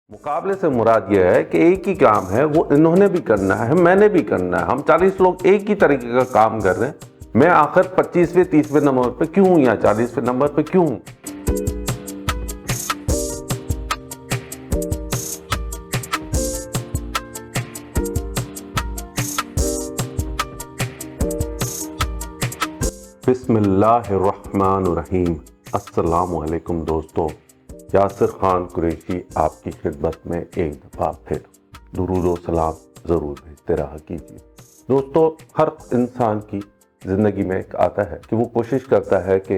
मुकाबले से मुराद यह है कि एक ही काम है, वो इन्होंने भी करना है, मैंने भी करना है। हम 40 लोग एक ही तरीके का काम कर रहे हैं। मैं आखिर 25वें 30वें नंबर पे क्यों हूं या 40वें नंबर पे क्यों हूं? बिस्मिल्लाहिर्रहमानिर्रहीम। अस्सलामु अलैकुम दोस्तों, यासिर खान कुरैशी आपकी खिदमत में एक दफ़ा फिर दुरूद व सलाम ज़रूर भेजते रहा कीजिए। दोस्तों, हर इंसान की ज़िंदगी में एक आता है कि वो कोशिश करता है कि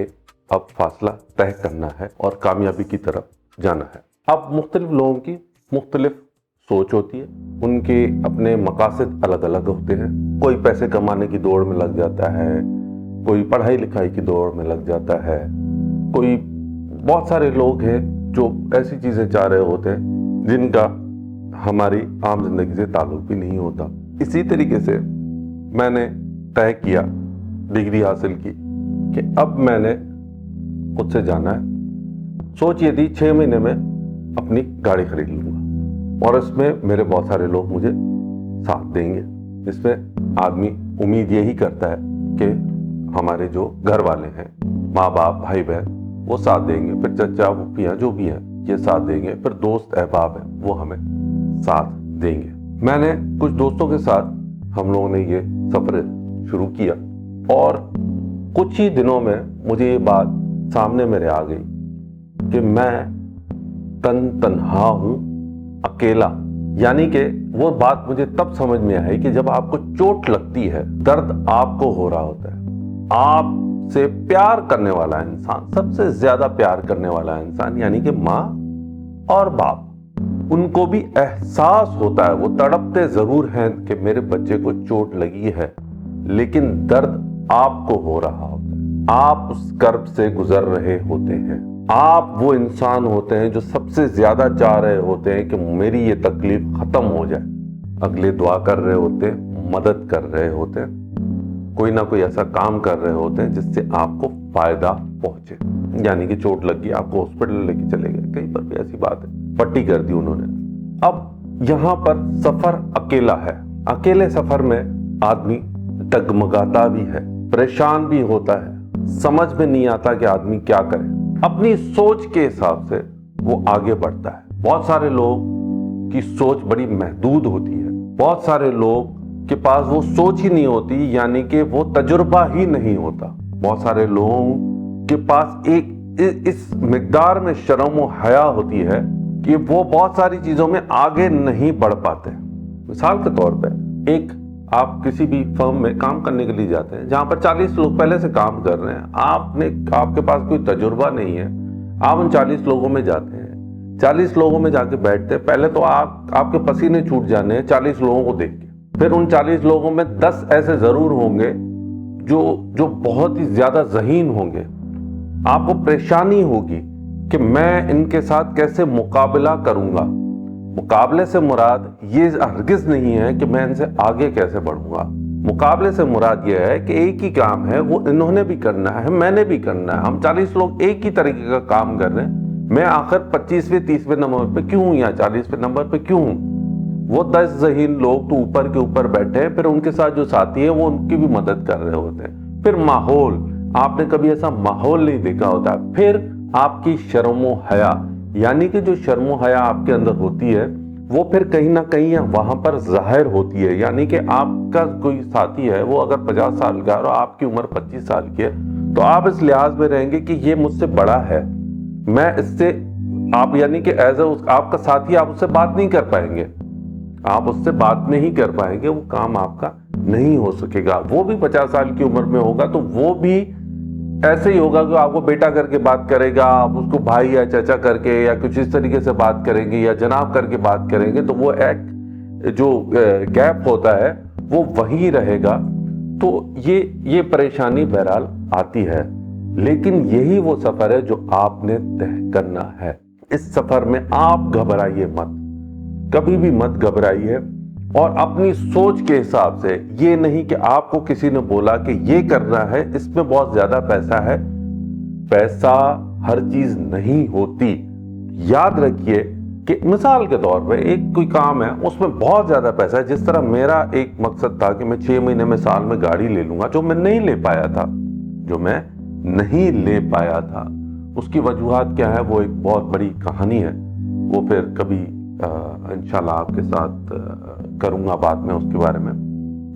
अब फासला तय करना है और कामयाबी की तरफ जाना है। अब मुख्तलिफ लोगों की मुख्तलिफ सोच होती है, उनके अपने मकासद अलग अलग होते हैं। कोई पैसे कमाने की दौड़ में लग जाता है, कोई पढ़ाई लिखाई की दौड़ में लग जाता है, कोई बहुत सारे लोग हैं जो ऐसी चीज़ें चाह रहे होते हैं जिनका हमारी आम जिंदगी से ताल्लुक भी नहीं होता। इसी तरीके से मैंने तय किया, डिग्री हासिल की कि अब मैंने खुद से जाना है। सोच ये थी 6 महीने में अपनी गाड़ी खरीद लूँगा और इसमें मेरे बहुत सारे लोग मुझे साथ देंगे। इसमें आदमी उम्मीद यही करता है कि हमारे जो घर वाले हैं, माँ बाप, भाई बहन, वो साथ देंगे, फिर चचा फूफियाँ जो भी हैं ये साथ देंगे, फिर दोस्त अहबाब हैं वो हमें साथ देंगे। मैंने कुछ दोस्तों के साथ हम लोगों ने ये सफ़र शुरू किया और कुछ ही दिनों में मुझे ये बात सामने मेरे आ गई कि मैं तन्हा हूँ, अकेला। यानी कि वो बात मुझे तब समझ में आई कि जब आपको चोट लगती है, दर्द आपको हो रहा होता है, आप से प्यार करने वाला इंसान, सबसे ज्यादा प्यार करने वाला इंसान यानी कि माँ और बाप, उनको भी एहसास होता है, वो तड़पते जरूर हैं कि मेरे बच्चे को चोट लगी है, लेकिन दर्द आपको हो रहा होता है। आप उस कर्ब से गुजर रहे होते हैं। आप वो इंसान होते हैं जो सबसे ज्यादा चाह रहे होते हैं कि मेरी ये तकलीफ खत्म हो जाए। अगले दुआ कर रहे होते हैं, मदद कर रहे होते हैं, कोई ना कोई ऐसा काम कर रहे होते हैं जिससे आपको फायदा पहुंचे। यानी कि चोट लगी, आपको हॉस्पिटल लेके चले गए, कहीं पर भी ऐसी बात है, पट्टी कर दी उन्होंने। अब यहाँ पर सफर अकेला है। अकेले सफर में आदमी डगमगाता भी है, परेशान भी होता है, समझ में नहीं आता कि आदमी क्या करे। अपनी सोच के हिसाब से वो आगे बढ़ता है। बहुत सारे लोग की सोच बड़ी महदूद होती है, बहुत सारे लोग के पास वो सोच ही नहीं होती, यानी कि वो तजुर्बा ही नहीं होता। बहुत सारे लोगों के पास एक इस मिकदार में शर्म व हया होती है कि वो बहुत सारी चीजों में आगे नहीं बढ़ पाते। मिसाल के तौर पे, एक आप किसी भी फर्म में काम करने के लिए जाते हैं जहां पर 40 लोग पहले से काम कर रहे हैं, आपके पास कोई तजुर्बा नहीं है। आप उन 40 लोगों में जाते हैं, 40 लोगों में जाके बैठते हैं। पहले तो आपके पसीने छूट जाने हैं 40 लोगों को देख के। फिर उन 40 लोगों में 10 ऐसे जरूर होंगे जो बहुत ही ज्यादा ज़हीन होंगे। आपको परेशानी होगी कि मैं इनके साथ कैसे मुकाबला करूंगा। मुकाबले से मुराद ये हरगिज नहीं है कि मैं इनसे आगे कैसे बढ़ूंगा। मुकाबले से मुराद ये है कि एक ही काम है, वो इन्होंने भी करना है, मैंने भी करना है। हम 40 लोग एक ही तरीके का काम कर रहे हैं। मैं आखिर 25वें 30वें नंबर पे क्यों हूं या 40वें नंबर पे क्यों हूं? वो 10 ज़हीन लोग तो ऊपर के ऊपर बैठे हैं, फिर उनके साथ जो साथी है वो उनकी भी मदद कर रहे होते हैं। फिर माहौल, आपने कभी ऐसा माहौल नहीं देखा होता। फिर आपकी शर्मो हया, यानी कि जो शर्मो हया आपके अंदर होती है वो फिर कहीं ना कहीं वहां पर जाहिर होती है। यानी कि आपका कोई साथी है, वो अगर 50 साल का और आपकी उम्र 25 साल की है, तो आप इस लिहाज में रहेंगे कि ये मुझसे बड़ा है, मैं इससे, आप यानी कि एज आपका साथी, आप उससे बात नहीं कर पाएंगे, आप उससे बात नहीं कर पाएंगे, वो काम आपका नहीं हो सकेगा। वो भी 50 साल की उम्र में होगा तो वो भी ऐसे ही होगा कि आपको बेटा करके बात करेगा, आप उसको भाई या चाचा करके या कुछ इस तरीके से बात करेंगे या जनाब करके बात करेंगे, तो वो एक जो गैप होता है वो वहीं रहेगा। तो ये परेशानी बहरहाल आती है, लेकिन यही वो सफर है जो आपने तय करना है। इस सफर में आप घबराइए मत, कभी भी मत घबराइए, और अपनी सोच के हिसाब से, ये नहीं कि आपको किसी ने बोला कि ये करना है, इसमें बहुत ज्यादा पैसा है। पैसा हर चीज नहीं होती। याद रखिए کہ مثال کے طور پہ ایک کوئی کام ہے اس میں بہت زیادہ پیسہ ہے، جس طرح میرا ایک مقصد تھا کہ میں 6 مہینے میں سال میں گاڑی لے لوں گا، جو میں نہیں لے پایا تھا، اس کی وجوہات کیا ہے وہ ایک بہت بڑی کہانی ہے، وہ پھر کبھی انشاءاللہ آپ کے ساتھ کروں گا بعد میں اس کے بارے میں۔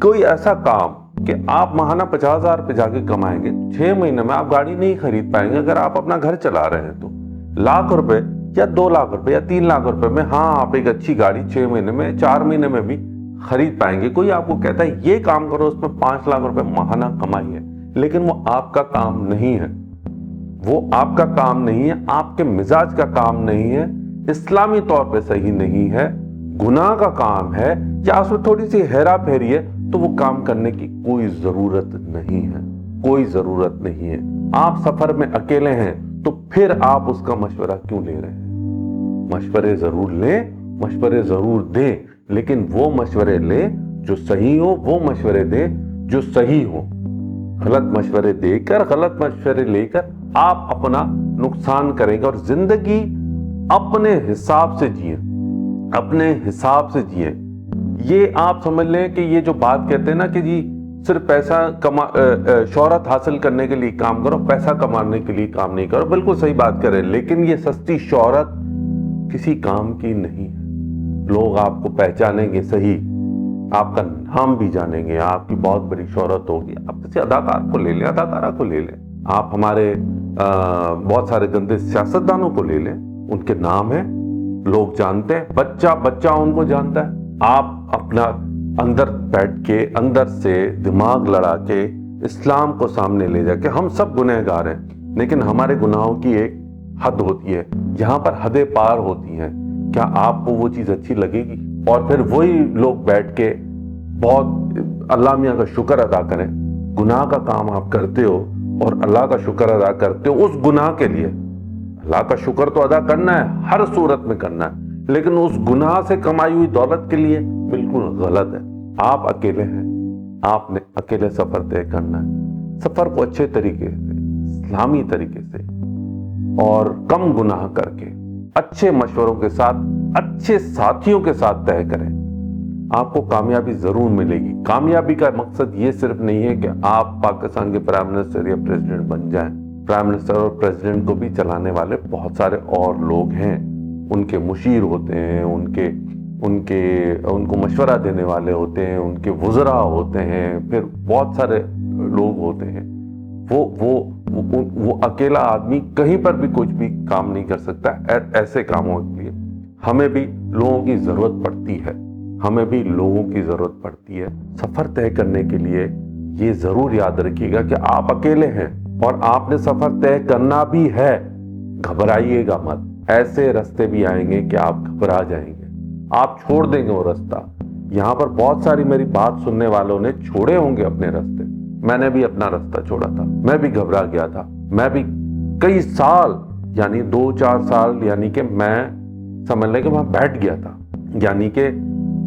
کوئی ایسا کام کہ آپ ماہانہ 50,000 پہ جا کے کمائیں گے، 6 مہینے میں آپ گاڑی نہیں خرید پائیں گے۔ اگر آپ اپنا گھر چلا رہے ہیں تو لاکھ روپے یا 2 لاکھ روپے یا 3 لاکھ روپے میں آپ ایک اچھی گاڑی 6 مہینے میں 4 مہینے میں بھی خرید پائیں گے۔ کوئی آپ کو کہتا ہے یہ کام کرو، اس میں 5 لاکھ روپے ماہانہ کمائیے، لیکن وہ آپ کا کام نہیں ہے، آپ کے مزاج کا کام نہیں ہے، اسلامی طور پہ صحیح نہیں ہے، گناہ کا کام ہے، یا اس میں تھوڑی سی ہیرا پھیری ہے، تو وہ کام کرنے کی کوئی ضرورت نہیں ہے۔ آپ سفر میں اکیلے ہیں تو پھر آپ اس کا مشورہ کیوں لے رہے ہیں؟ مشورے ضرور لیں، مشورے ضرور دیں، لیکن وہ مشورے لیں جو صحیح ہو، وہ مشورے دیں جو صحیح ہو۔ غلط مشورے دے کر، غلط مشورے لے کر آپ اپنا نقصان کریں گے، اور زندگی اپنے حساب سے جئیں۔ یہ آپ سمجھ لیں کہ یہ جو بات کہتے ہیں نا کہ جی صرف شہرت حاصل کرنے کے لیے کام کرو، پیسہ کمانے کے لیے کام نہیں کرو، بالکل صحیح بات کریں، لیکن یہ سستی شہرت کسی کام کی نہیں ہے۔ لوگ آپ کو پہچانیں گے صحیح، آپ کا نام بھی جانیں گے، آپ کی بہت بڑی شہرت ہوگی۔ آپ کسی اداکار کو لے لیں، اداکارہ کو لے لیں، آپ ہمارے بہت سارے گندے سیاستدانوں کو لے لیں، ان کے نام ہیں، لوگ جانتے ہیں، بچہ ان کو جانتا ہے۔ آپ اپنا اندر بیٹھ کے، اندر سے دماغ لڑا کے اسلام کو سامنے لے جا کے، ہم سب گنہگار ہیں، لیکن ہمارے گناہوں کی ایک حد ہوتی ہے، جہاں پر حدیں پار ہوتی ہیں۔ کیا آپ کو وہ چیز اچھی لگے گی؟ اور پھر وہی لوگ بیٹھ کے بہت اللہ میاں کا شکر ادا کریں، گناہ کا کام آپ کرتے ہو اور اللہ کا شکر ادا کرتے ہو اس گناہ کے لیے۔ اللہ کا شکر تو ادا کرنا ہے، ہر صورت میں کرنا ہے، لیکن اس گناہ سے کمائی ہوئی دولت کے لیے بالکل غلط ہے۔ آپ اکیلے ہیں، آپ نے اکیلے سفر طے کرنا ہے، سفر کو اچھے طریقے سے، اسلامی طریقے سے اور کم گناہ کر کے، اچھے مشوروں کے ساتھ، اچھے ساتھیوں کے ساتھ طے کریں، آپ کو کامیابی ضرور ملے گی۔ کامیابی کا مقصد یہ صرف نہیں ہے کہ آپ پاکستان کے پرائم منسٹر یا پریزیڈنٹ بن جائیں۔ پرائم منسٹر اور پریزیڈنٹ کو بھی چلانے والے بہت سارے اور لوگ ہیں، ان کے مشیر ہوتے ہیں، ان کو مشورہ دینے والے ہوتے ہیں، ان کے وزراء ہوتے ہیں، پھر بہت سارے لوگ ہوتے ہیں۔ وہ اکیلا آدمی کہیں پر بھی کچھ بھی کام نہیں کر سکتا۔ ایسے کاموں کے لیے ہمیں بھی لوگوں کی ضرورت پڑتی ہے۔ سفر طے کرنے کے لیے یہ ضرور یاد رکھیے گا کہ آپ اکیلے ہیں اور آپ نے سفر طے کرنا بھی ہے۔ گھبرائیے گا مت، ایسے راستے بھی آئیں گے کہ آپ گھبرا جائیں گے، آپ چھوڑ دیں گے وہ راستہ۔ یہاں پر بہت ساری میری بات سننے والوں نے چھوڑے ہوں گے اپنے راستے، میں نے بھی اپنا راستہ چھوڑا تھا، میں بھی گھبرا گیا تھا، میں بھی کئی سال، یعنی 2-4 سال، یعنی کہ میں سمجھ لیں کہ میں بیٹھ گیا تھا، یعنی کہ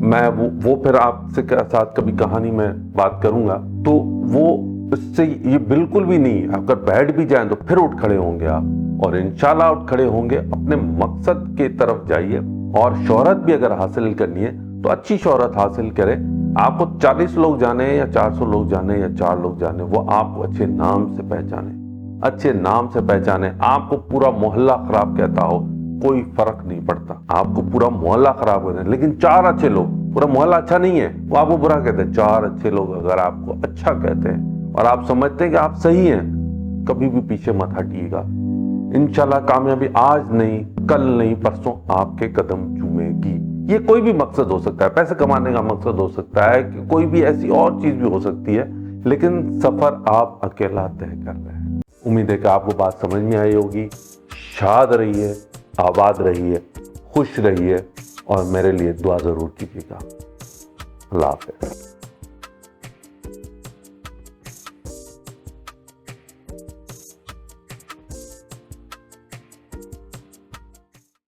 میں وہ پھر آپ سے ساتھ کبھی کہانی میں بات کروں گا، تو وہ اس سے یہ بالکل بھی نہیں، اگر بیٹھ بھی جائیں تو پھر اٹھ کھڑے ہوں گے آپ، اور انشاءاللہ اٹھ کھڑے ہوں گے، اپنے مقصد کی طرف جائیے۔ اور شہرت بھی اگر حاصل کرنی ہے تو اچھی شہرت حاصل کریں۔ آپ کو 40 لوگ جانے یا 400 لوگ جانے یا 4 لوگ جانے، وہ آپ کو اچھے نام سے پہچانے۔ آپ کو پورا محلہ خراب کہتا ہو، کوئی فرق نہیں پڑتا، آپ کو پورا محلہ خراب ہو جائے، لیکن 4 اچھے لوگ، پورا محلہ اچھا نہیں ہے وہ آپ کو برا کہتے ہیں، 4 اچھے لوگ اگر آپ کو اچھا کہتے ہیں اور آپ سمجھتے ہیں کہ آپ صحیح ہیں، کبھی بھی پیچھے مت ہٹیے گا۔ انشاءاللہ کامیابی آج نہیں، کل نہیں، پرسوں آپ کے قدم چومے گی۔ یہ کوئی بھی مقصد ہو سکتا ہے، پیسے کمانے کا مقصد ہو سکتا ہے، کہ کوئی بھی ایسی اور چیز بھی ہو سکتی ہے، لیکن سفر آپ اکیلا طے کر رہے ہیں۔ امید ہے کہ آپ کو بات سمجھ میں آئی ہوگی۔ شاد رہیے، آباد رہیے، خوش رہیے، اور میرے لیے دعا ضرور کیجیے گا۔ اللہ حافظ۔